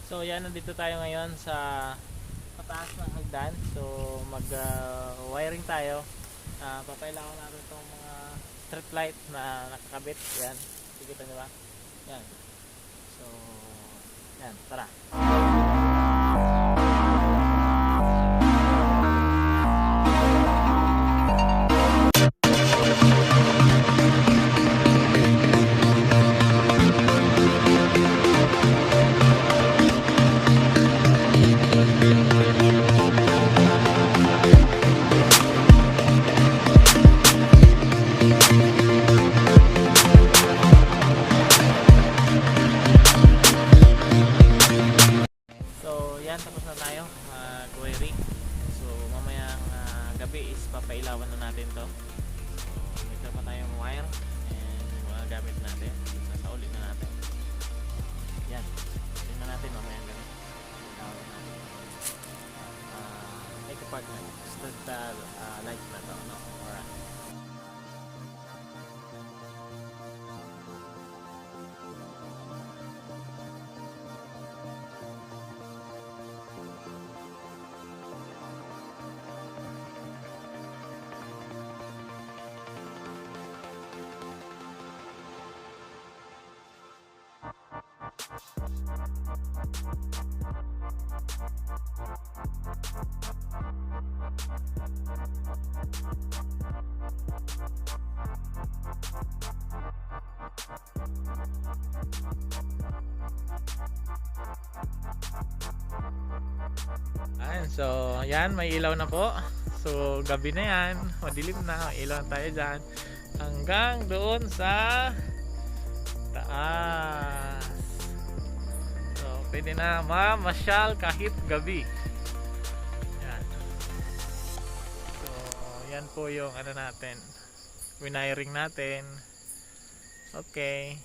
So yan, nandito tayo ngayon sa pataas ng hagdan. So mag-wiring tayo. Papailangan natin itong mga street light na nakakabit. Yan, nakikita nyo ba? Yan. So yan, tara. So yan, tapos na tayo mag-wiring. So mamayang gabi is papailawan na natin to. So medyo pa tayong wire and yung mga gamit natin nasa ulit na natin. Yan, tingnan natin mamayang gabi. Ilawan natin. Take apart na street light na to, no? Alright. Ayan, so yan, may ilaw na po. So gabi na yan, madilim na, may ilaw na tayo dyan hanggang doon sa taas. So pwede na mamasyal kahit gabi. Yan. So yan po yung ano natin, wiring natin. Okay.